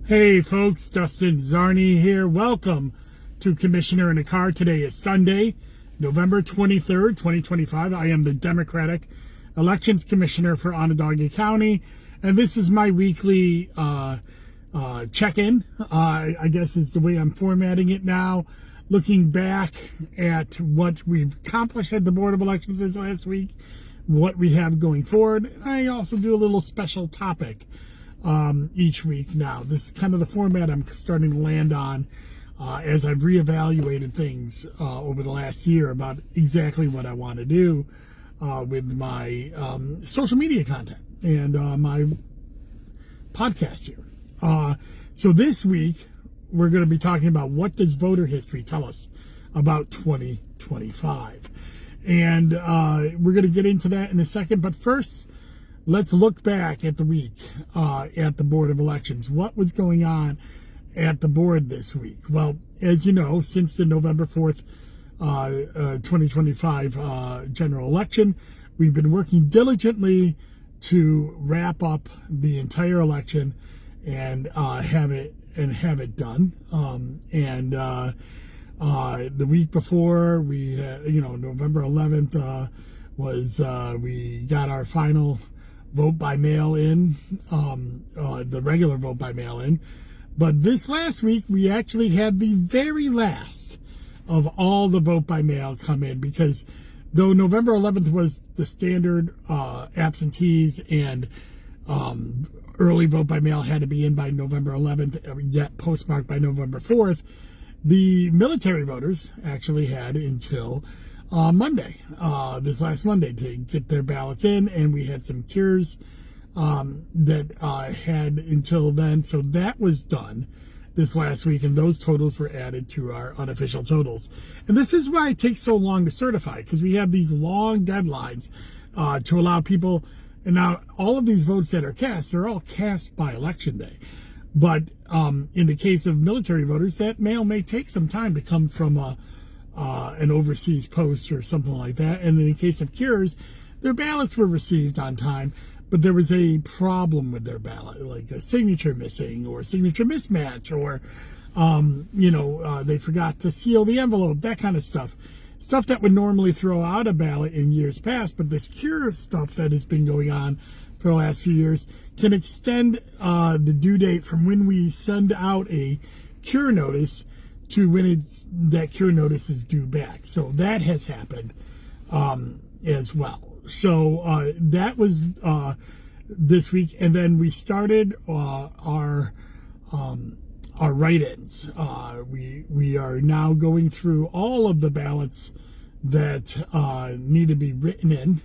Hey folks, Dustin Zarni here. Welcome to Commissioner in a Car. Today is Sunday, November 23rd, 2025. I am the Democratic Elections Commissioner for Onondaga County, and this is my weekly check-in. I guess is the way I'm formatting it now. Looking back at what we've accomplished at the Board of Elections this last week, what we have going forward. I also do a little special topic each week now. This is kind of the format I'm starting to land on as I've reevaluated things over the last year about exactly what I want to do with my social media content and my podcast here. So this week, we're going to be talking about what does voter history tell us about 2025. And we're going to get into that in a second. But first, let's look back at the week at the Board of Elections. What was going on at the board this week? Well, as you know, since the November 4th, 2025 general election, we've been working diligently to wrap up the entire election and have it done. The week before, we November 11th we got our final vote by mail in, the regular vote by mail in. But this last week, we actually had the very last of all the vote by mail come in, because though November 11th was the standard absentees and early vote by mail had to be in by November 11th, yet postmarked by November 4th, the military voters actually had until Monday, this last Monday, to get their ballots in, and we had some cures that had until then. So that was done this last week, and those totals were added to our unofficial totals. And this is why it takes so long to certify, because we have these long deadlines to allow people. And now all of these votes that are cast, they're all cast by Election Day. But in the case of military voters, that mail may take some time to come from an overseas post or something like that. And in the case of cures, their ballots were received on time, but there was a problem with their ballot, like a signature missing or a signature mismatch, or they forgot to seal the envelope, that kind of stuff that would normally throw out a ballot in years past. But this cure stuff that has been going on for the last few years can extend the due date from when we send out a cure notice to when that cure notice is due back. So that has happened as well. So that was this week, and then we started our write-ins. We are now going through all of the ballots that need to be written in,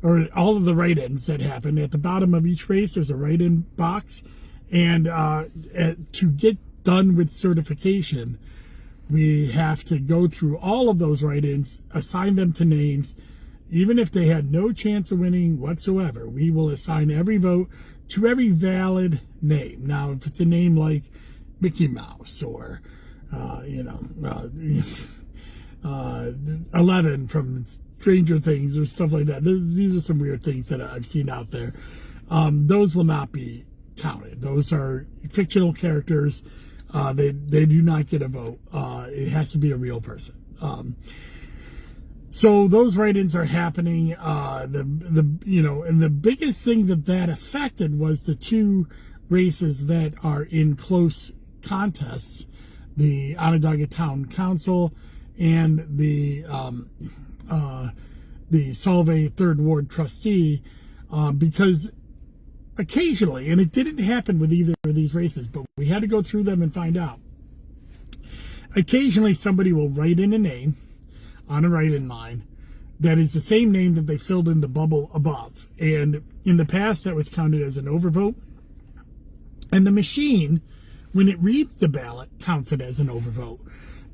or all of the write-ins that happen. At the bottom of each race, there's a write-in box, and to get done with certification, we have to go through all of those write-ins, assign them to names. Even if they had no chance of winning whatsoever, we will assign every vote to every valid name. Now, if it's a name like Mickey Mouse or 11 from Stranger Things or stuff like that, these are some weird things that I've seen out there. Those will not be counted. Those are fictional characters. They do not get a vote. It has to be a real person. So those write-ins are happening. And the biggest thing that affected was the two races that are in close contests: the Onondaga Town Council and the Solvay Third Ward Trustee, because occasionally, and it didn't happen with either of these races, but we had to go through them and find out. Occasionally, somebody will write in a name on a write-in line that is the same name that they filled in the bubble above. And in the past, that was counted as an overvote. And the machine, when it reads the ballot, counts it as an overvote,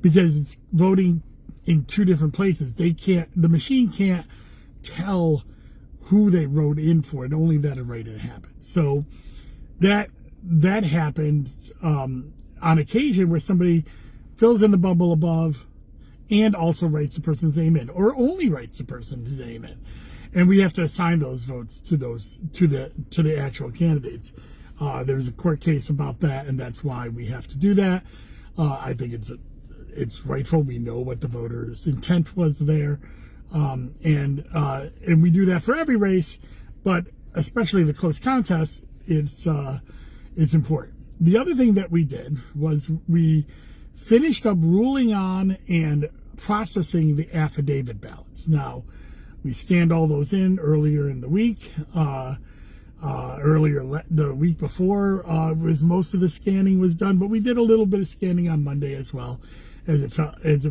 because it's voting in two different places. The machine can't tell who they wrote in for it, only that a write-in happened. So that happens on occasion, where somebody fills in the bubble above and also writes the person's name in, or only writes the person's name in, and we have to assign those votes to the actual candidates. There's a court case about that, and that's why we have to do that. I think it's rightful. We know what the voters' intent was there, and we do that for every race, but especially the close contests. It's important. The other thing that we did was we finished up ruling on and processing the affidavit ballots. Now, we scanned all those in earlier in the week. The week before was most of the scanning was done, but we did a little bit of scanning on Monday as well, as it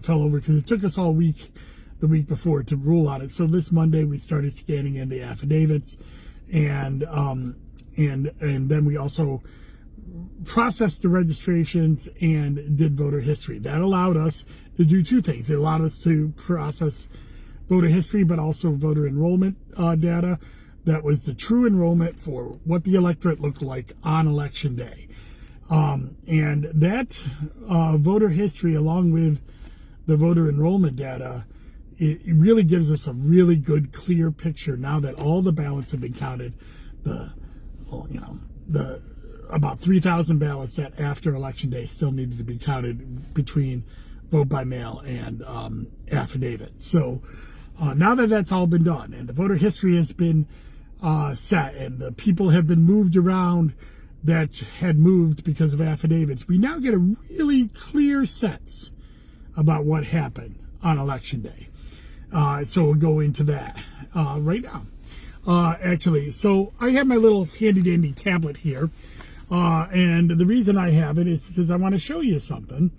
fell over, because it took us all week the week before to rule on it. So this Monday we started scanning in the affidavits, and then we also processed the registrations and did voter history. That allowed us to do two things. It allowed us to process voter history, but also voter enrollment data. That was the true enrollment for what the electorate looked like on election day. And that voter history, along with the voter enrollment data, it really gives us a really good, clear picture now that all the ballots have been counted. About 3,000 ballots that after election day still needed to be counted between vote by mail and affidavits. So now that that's all been done and the voter history has been set and the people have been moved around that had moved because of affidavits, we now get a really clear sense about what happened on election day. So we'll go into that right now. So I have my little handy dandy tablet here. And the reason I have it is because I want to show you something.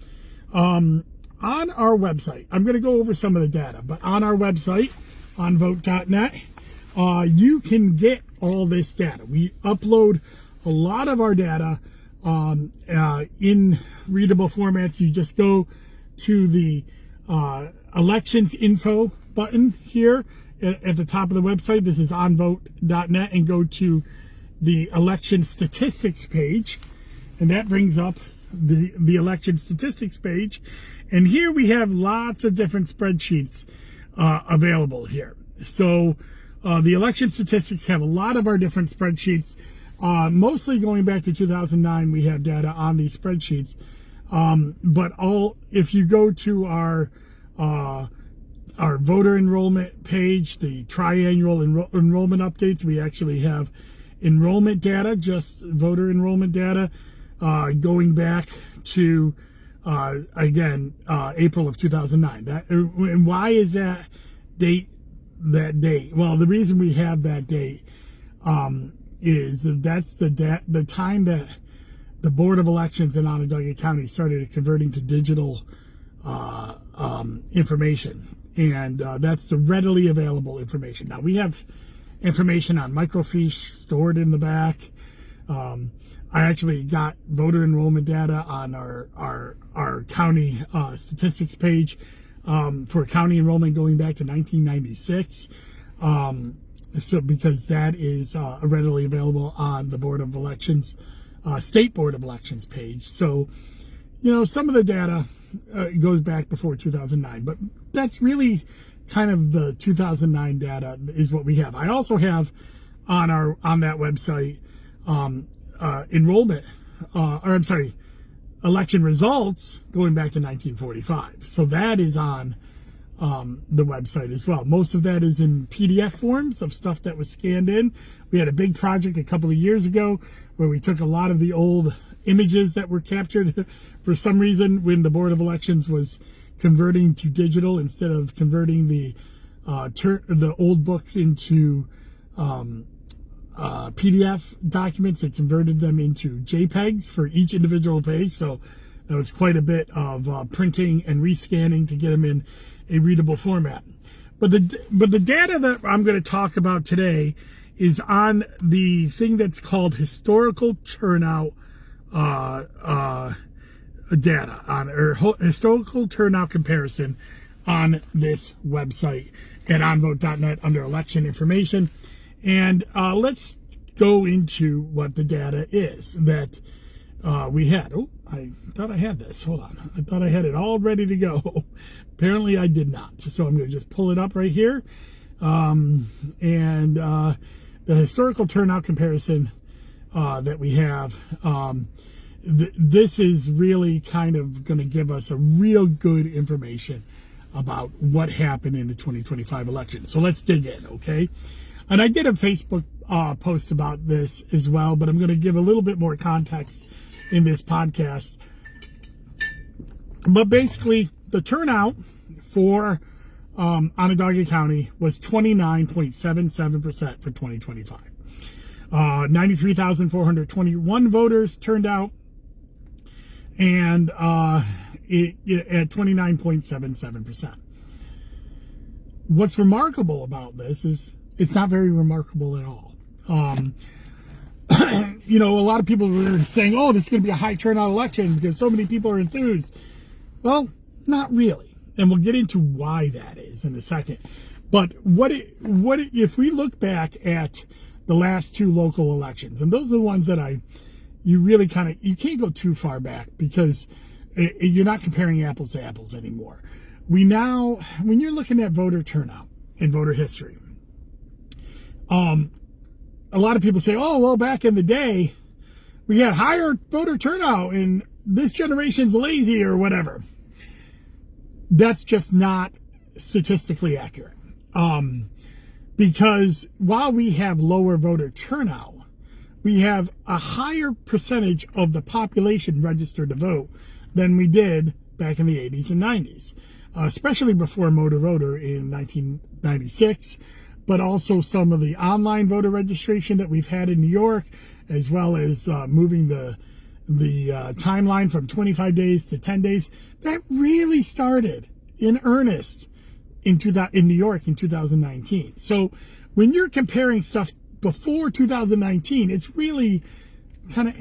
On our website, I'm going to go over some of the data, but on our website, on vote.net, you can get all this data. We upload a lot of our data in readable formats. You just go to the elections info button here at the top of the website. This is on vote.net, and go to the election statistics page, and that brings up the election statistics page. And here we have lots of different spreadsheets available here. So the election statistics have a lot of our different spreadsheets, mostly going back to 2009. We have data on these spreadsheets, but if you go to our voter enrollment page, the triannual enrollment updates, we actually have enrollment data, just voter enrollment data, going back to April of 2009. And why is that date that date? Well, the reason we have that date is that's the time that the Board of Elections in Onondaga County started converting to digital information, and that's the readily available information. Now we have information on microfiche stored in the back. I actually got voter enrollment data on our county statistics page for county enrollment going back to 1996. So because that is readily available on the Board of Elections, State Board of Elections page. So, some of the data goes back before 2009, but that's really kind of the 2009 data is what we have. I also have on that website election results going back to 1945. So that is on the website as well. Most of that is in PDF forms of stuff that was scanned in. We had a big project a couple of years ago where we took a lot of the old images that were captured for some reason when the Board of Elections was converting to digital instead of converting the old books into PDF documents. They converted them into JPEGs for each individual page. So that was quite a bit of printing and rescanning to get them in a readable format. But the data that I'm going to talk about today is on the thing that's called historical turnout data historical turnout comparison on this website at onvote.net under election information. And let's go into what the data is that we had. Oh, I thought I had this. Hold on. I thought I had it all ready to go. Apparently I did not. So I'm going to just pull it up right here. The historical turnout comparison that we have. This is really kind of going to give us a real good information about what happened in the 2025 election. So let's dig in, okay? And I did a Facebook post about this as well, but I'm going to give a little bit more context in this podcast. But basically, the turnout for Onondaga County was 29.77% for 2025. 93,421 voters turned out, and it at 29.77%. What's remarkable about this is it's not very remarkable at all. A lot of people were saying, oh, this is going to be a high turnout election because so many people are enthused. Well, not really. And we'll get into why that is in a second. But if we look back at the last two local elections, and those are the ones that you can't go too far back because you're not comparing apples to apples anymore. When you're looking at voter turnout and voter history, a lot of people say, oh, well, back in the day, we had higher voter turnout and this generation's lazy or whatever. That's just not statistically accurate. Because while we have lower voter turnout, we have a higher percentage of the population registered to vote than we did back in the 80s and 90s, especially before motor voter in 1996, but also some of the online voter registration that we've had in New York, as well as moving the timeline from 25 days to 10 days. That really started in earnest in New York in 2019. So when you're comparing stuff before 2019, it's really kind of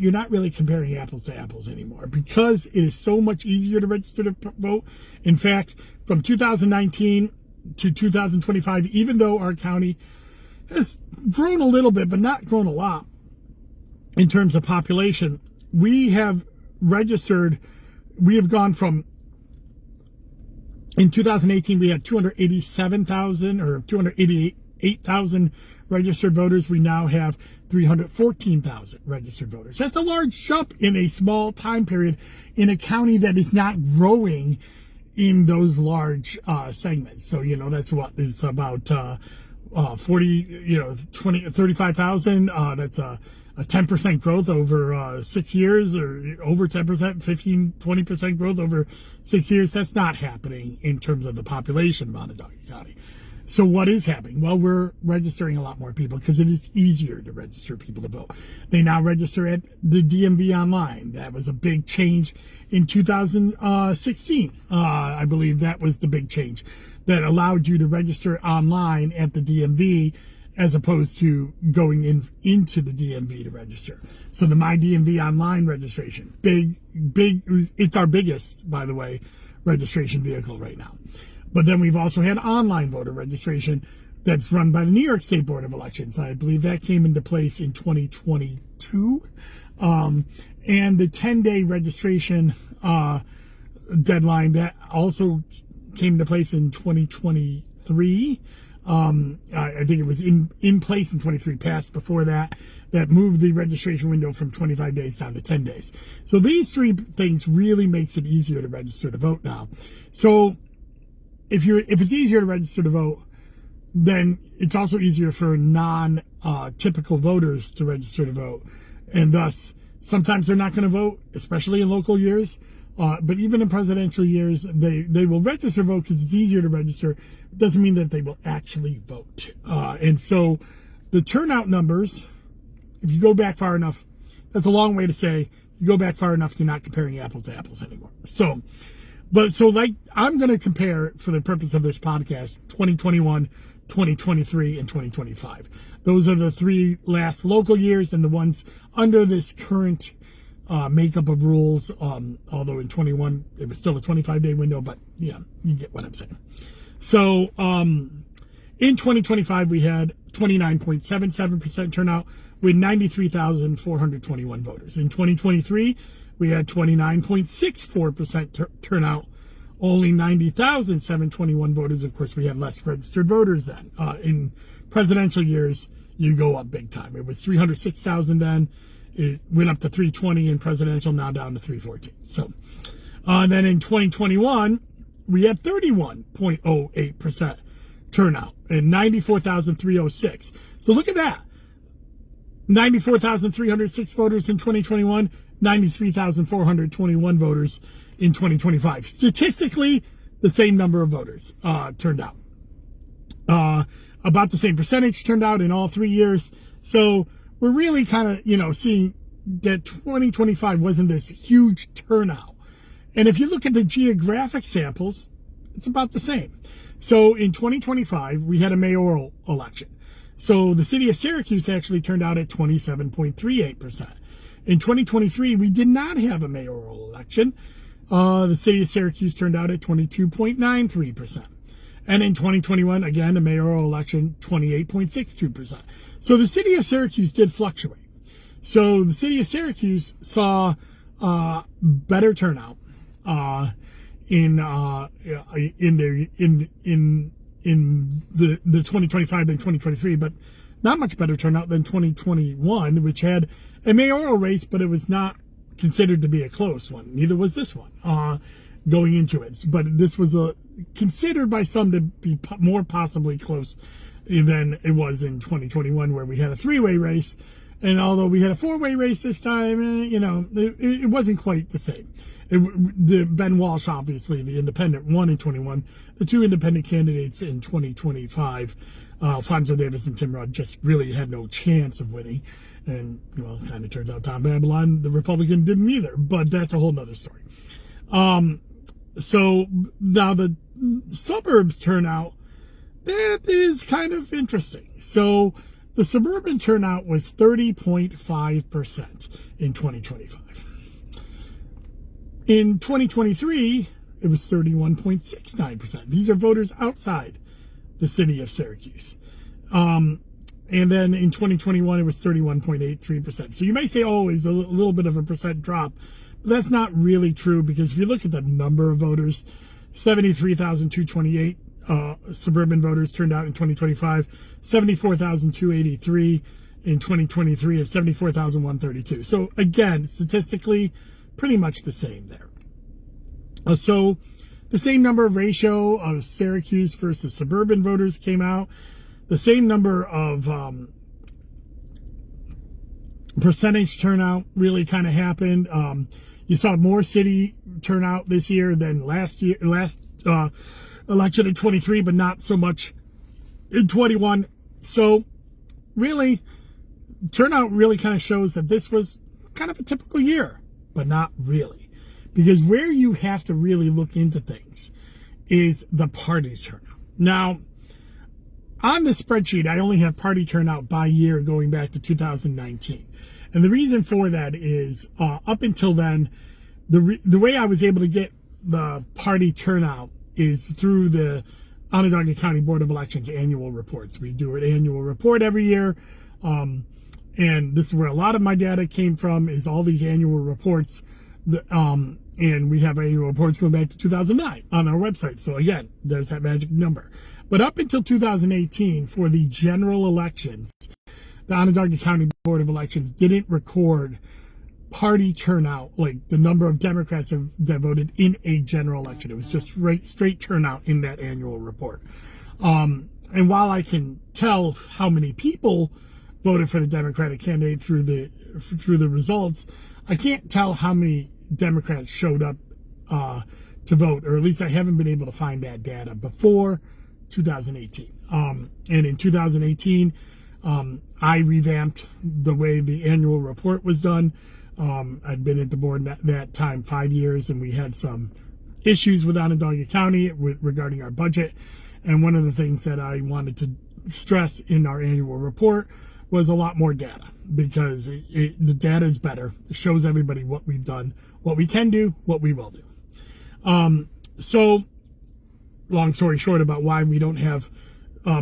you're not really comparing apples to apples anymore because it is so much easier to register to vote. In fact, from 2019 to 2025, even though our county has grown a little bit, but not grown a lot in terms of population, we have gone from, in 2018, we had 287,000 or 288,000 registered voters. We now have 314,000 registered voters. That's a large jump in a small time period in a county that is not growing in those large segments. So, that's what it's about 35,000. That's a 10% growth over 6 years, or over 10%, 20% growth over 6 years. That's not happening in terms of the population of Onondaga County. So what is happening? Well, we're registering a lot more people because it is easier to register people to vote. They now register at the DMV online. That was a big change in 2016. I believe that was the big change that allowed you to register online at the DMV as opposed to going into the DMV to register. So the My DMV online registration, big, it's our biggest, by the way, registration vehicle right now. But then we've also had online voter registration that's run by the New York State Board of Elections. I believe that came into place in 2022. And the 10-day registration deadline, that also came into place in 2023. I think it was in place in 23, passed before that moved the registration window from 25 days down to 10 days. So these three things really makes it easier to register to vote now. So if it's easier to register to vote, then it's also easier for non-typical voters to register to vote. And thus, sometimes they're not going to vote, especially in local years. But even in presidential years, they will register to vote because it's easier to register. It doesn't mean that they will actually vote. And so the turnout numbers, if you go back far enough, that's a long way to say you go back far enough, you're not comparing apples to apples anymore. So I'm going to compare, for the purpose of this podcast, 2021, 2023, and 2025. Those are the three last local years and the ones under this current makeup of rules, although in 21 it was still a 25-day window, but yeah, you get what I'm saying. So in 2025 we had 29.77% turnout with 93,421 voters. In 2023 we had 29.64% turnout, only 90,721 voters. Of course, we had less registered voters then. In presidential years you go up big time. It was 306,000 then. It went up to 320 in presidential, now down to 314. So then in 2021, we had 31.08% turnout and 94,306. So look at that. 94,306 voters in 2021, 93,421 voters in 2025. Statistically, the same number of voters turned out. About the same percentage turned out in all 3 years. So we're really kind of, seeing that 2025 wasn't this huge turnout. And if you look at the geographic samples, it's about the same. So in 2025, we had a mayoral election. So the city of Syracuse actually turned out at 27.38%. In 2023, we did not have a mayoral election. The city of Syracuse turned out at 22.93%. And in 2021, again, a mayoral election, 28.62%. So the city of Syracuse did fluctuate. So the city of Syracuse saw better turnout in the 2025 than 2023, but not much better turnout than 2021, which had a mayoral race, but it was not considered to be a close one. Neither was this one going into it. But this was considered by some to be more possibly close than it was in 2021, where we had a three-way race. And although we had a four-way race this time, it wasn't quite the same. Ben Walsh, obviously, the independent, won in 21. The two independent candidates in 2025, Alfonso Davis and Tim Rudd, just really had no chance of winning. And, it kind of turns out Tom Babylon, the Republican, didn't either. But that's a whole nother story. So now the suburbs turnout, that is kind of interesting. So the suburban turnout was 30.5% in 2025. In 2023, it was 31.69%. These are voters outside the city of Syracuse. And then in 2021, it was 31.83%. So you may say, it's a little bit of a percent drop. But that's not really true, because if you look at the number of voters, 73,228 suburban voters turned out in 2025, 74,283 in 2023, and 74,132. So again, statistically, pretty much the same there. So the same number of ratio of Syracuse versus suburban voters came out. The same number of percentage turnout really kind of happened. You saw more city turnout this year than last election in 23, but not so much in 21. So really, turnout really kind of shows that this was kind of a typical year, but not really. Because where you have to really look into things is the party turnout. Now, on the spreadsheet, I only have party turnout by year going back to 2019. And the reason for that is up until then, the way I was able to get the party turnout is through the Onondaga County Board of Elections annual reports. We do an annual report every year. And this is where a lot of my data came from, is all these annual reports. And we have annual reports going back to 2009 on our website. So again, there's that magic number. But up until 2018, for the general elections, the Onondaga County Board of Elections didn't record party turnout, like the number of Democrats that voted in a general election. It was just straight turnout in that annual report. And while I can tell how many people voted for the Democratic candidate through the results, I can't tell how many Democrats showed up to vote, or at least I haven't been able to find that data before 2018. And in 2018, I revamped the way the annual report was done. I'd been at the board that time 5 years, and we had some issues with Onondaga County regarding our budget. And one of the things that I wanted to stress in our annual report was a lot more data, because the data is better. It shows everybody what we've done, what we can do, what we will do. So long story short about why we don't have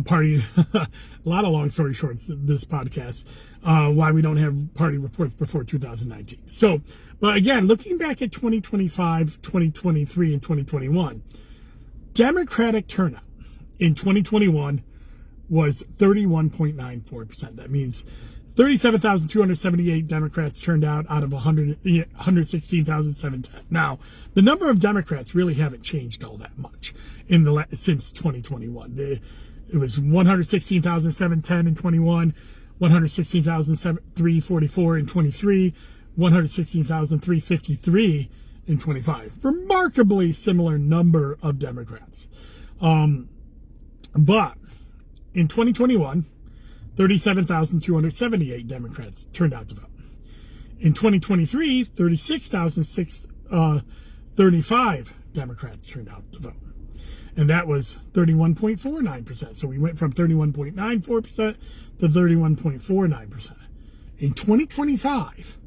party, a lot of long story shorts, this podcast, why we don't have party reports before 2019. So, but again, looking back at 2025, 2023, and 2021, Democratic turnout in 2021 was 31.94%. That means 37,278 Democrats turned out of 116,710. Now, the number of Democrats really haven't changed all that much since 2021. It was 116,710 in 21, 116,344 in 23, 116,353 in 25. Remarkably similar number of Democrats. But in 2021, 37,278 Democrats turned out to vote. In 2023, 36,635 Democrats turned out to vote. And that was 31.49%. So we went from 31.94% to 31.49%. In 2025,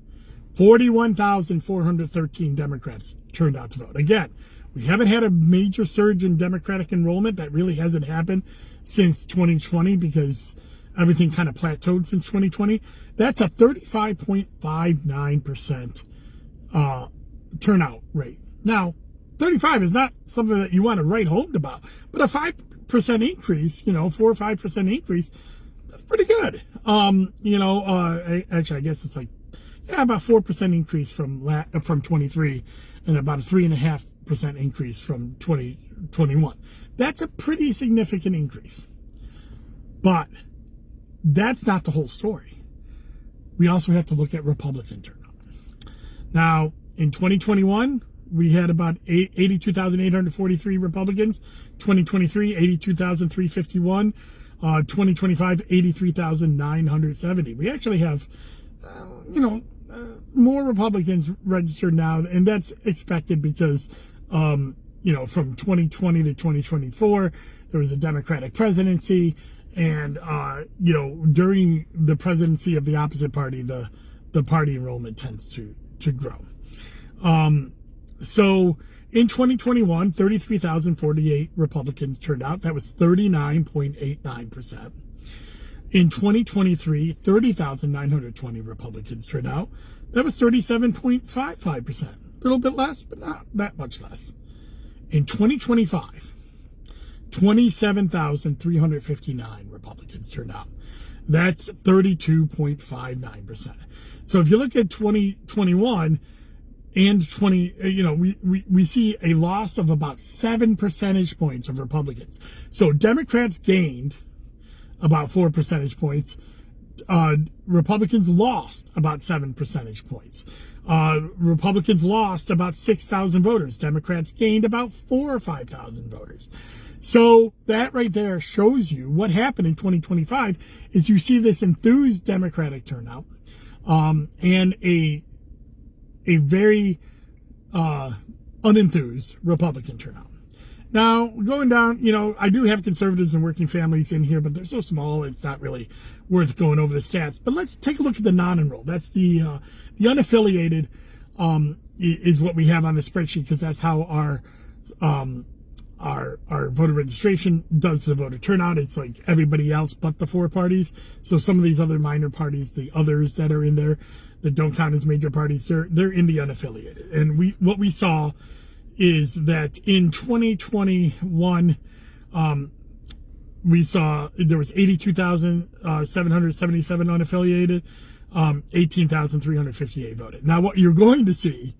41,413 Democrats turned out to vote. Again, we haven't had a major surge in Democratic enrollment. That really hasn't happened since 2020 because everything kind of plateaued since 2020. That's a 35.59% turnout rate. Now, 35 is not something that you want to write home about, but a 5% increase, 4 or 5% increase, that's pretty good. Actually, I guess it's like, about 4% increase from 23 and about a 3.5% increase from 2021. That's a pretty significant increase. But that's not the whole story. We also have to look at Republican turnout. Now, in 2021, we had about 82,843 Republicans. 2023, 82,351. 2025, 83,970. We actually have, more Republicans registered now, and that's expected because, from 2020 to 2024, there was a Democratic presidency, and, during the presidency of the opposite party, the party enrollment tends to grow. So in 2021, 33,048 Republicans turned out. That was 39.89%. In 2023, 30,920 Republicans turned out. That was 37.55%. A little bit less, but not that much less. In 2025, 27,359 Republicans turned out. That's 32.59%. So if you look at 2021 and 20, we see a loss of about 7 percentage points of Republicans. So Democrats gained about 4 percentage points. Republicans lost about 7 percentage points. Republicans lost about 6,000 voters. Democrats gained about 4,000 or 5,000 voters. So that right there shows you what happened in 2025 is you see this enthused Democratic turnout, and a very unenthused Republican turnout. Now, going down, I do have conservatives and working families in here, but they're so small, it's not really worth going over the stats. But let's take a look at the non-enrolled. That's the unaffiliated is what we have on the spreadsheet, because that's how our voter registration does the voter turnout. It's like everybody else but the 4 parties. So some of these other minor parties, the others that are in there that don't count as major parties, they're in the unaffiliated. And what we saw is that in 2021, we saw there was 82,777 unaffiliated, 18,358 voted. Now, what you're going to see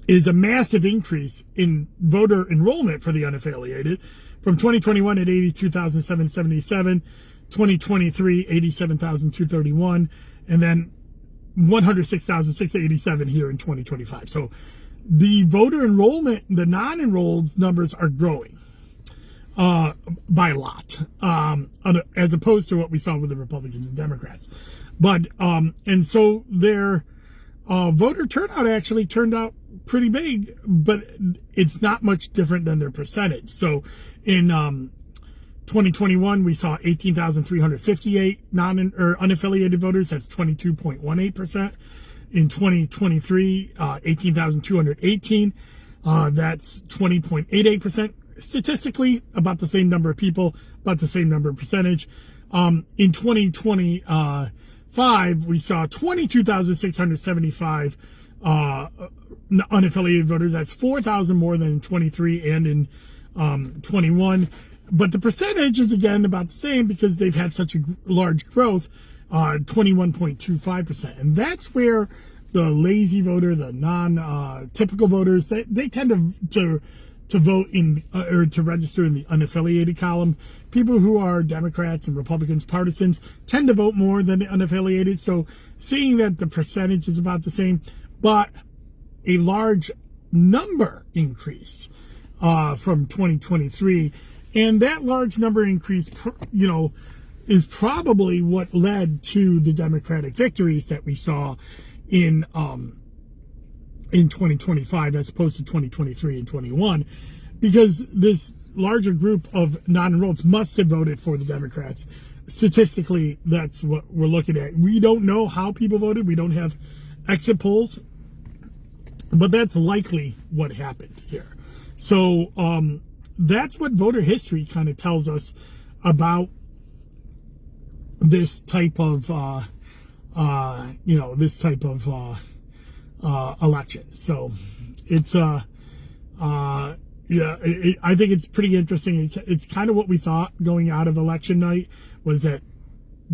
is a massive increase in voter enrollment for the unaffiliated from 2021 at 82,777, 2023, 87,231, and then 106,687 here in 2025. So the voter enrollment, the non-enrolled numbers are growing by a lot, as opposed to what we saw with the Republicans and Democrats. But and so their voter turnout actually turned out pretty big, but it's not much different than their percentage. So in 2021, we saw 18,358 unaffiliated voters. That's 22.18%. In 2023, 18,218. That's 20.88%. Statistically, about the same number of people, about the same number of percentage. In 2025, we saw 22,675 unaffiliated voters. That's 4,000 more than in 23 and in 21. But the percentage is, again, about the same because they've had such a large growth, 21.25%. And that's where the lazy voter, the non-typical voters, they tend to vote in or to register in the unaffiliated column. People who are Democrats and Republicans partisans tend to vote more than the unaffiliated. So seeing that the percentage is about the same, but a large number increase from 2023. And that large number increase, is probably what led to the Democratic victories that we saw in 2025 as opposed to 2023 and 21, because this larger group of non-enrolleds must have voted for the Democrats. Statistically, that's what we're looking at. We don't know how people voted. We don't have exit polls, but that's likely what happened here. So that's what voter history kind of tells us about this type of election. So it's I think it's pretty interesting. It's kind of what we thought going out of election night, was that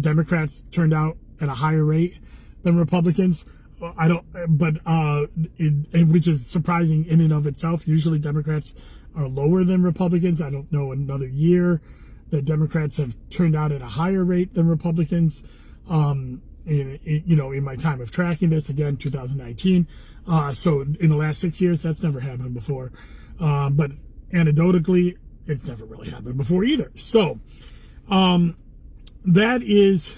Democrats turned out at a higher rate than Republicans. Which is surprising in and of itself. Usually Democrats are lower than Republicans. I don't know another year that Democrats have turned out at a higher rate than Republicans. In my time of tracking this, again, 2019. So in the last 6 years, that's never happened before. But anecdotally, it's never really happened before either. So that is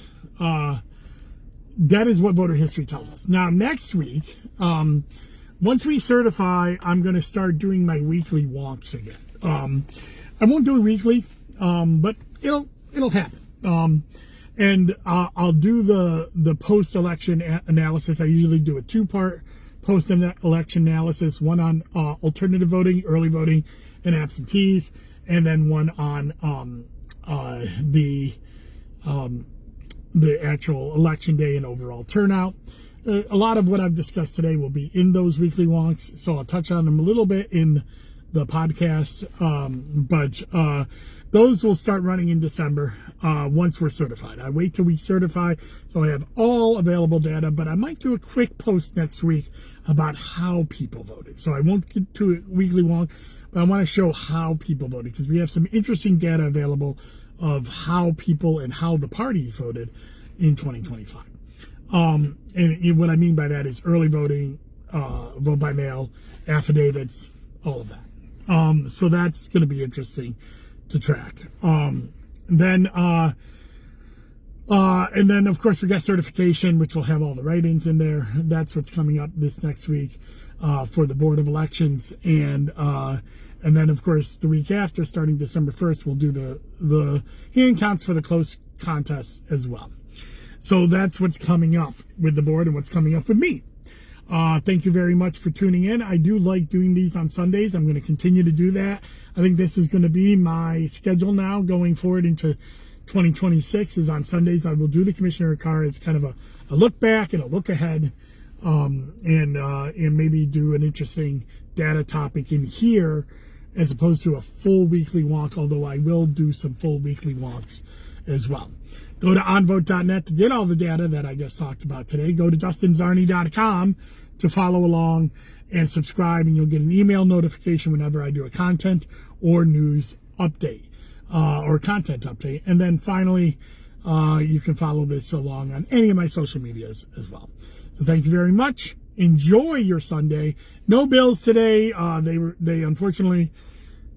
what voter history tells us. Now, next week, once we certify, I'm going to start doing my weekly wonks again. I won't do it weekly, but it'll happen. And I'll do the post-election analysis. I usually do a 2-part post-election analysis, one on alternative voting, early voting, and absentees, and then one on the actual election day and overall turnout. A lot of what I've discussed today will be in those weekly wonks, so I'll touch on them a little bit in the podcast, but those will start running in December once we're certified. I wait till we certify, so I have all available data, but I might do a quick post next week about how people voted. So I won't get to a weekly wonk, but I want to show how people voted, because we have some interesting data available of how people and how the parties voted in 2025. And what I mean by that is early voting, vote by mail, affidavits, all of that. So that's going to be interesting to track. And then of course we got certification, which will have all the write-ins in there. That's what's coming up this next week for the Board of Elections, and then of course the week after, starting December 1st, we'll do the hearing counts for the close contests as well. So that's what's coming up with the board and what's coming up with me. Thank you very much for tuning in. I do like doing these on Sundays. I'm going to continue to do that. I think this is going to be my schedule now going forward into 2026, is on Sundays I will do the commissioner card. It's kind of a look back and a look ahead, and maybe do an interesting data topic in here as opposed to a full weekly wonk, although I will do some full weekly wonks as well. Go to onvote.net to get all the data that I just talked about today. Go to dustinzarny.com to follow along and subscribe, and you'll get an email notification whenever I do a content or news update or content update. And then finally, you can follow this along on any of my social medias as well. So thank you very much. Enjoy your Sunday. No Bills today. They unfortunately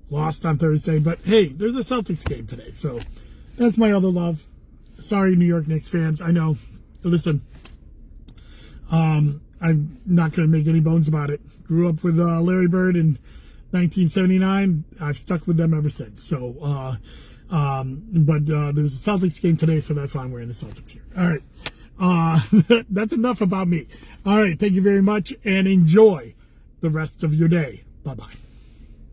lost on Thursday, but hey, there's a Celtics game today, so that's my other love. Sorry, New York Knicks fans. I know. Listen, I'm not going to make any bones about it. Grew up with Larry Bird in 1979. I've stuck with them ever since. So, but there's a Celtics game today, so that's why I'm wearing the Celtics here. All right. That's enough about me. All right. Thank you very much, and enjoy the rest of your day. Bye-bye.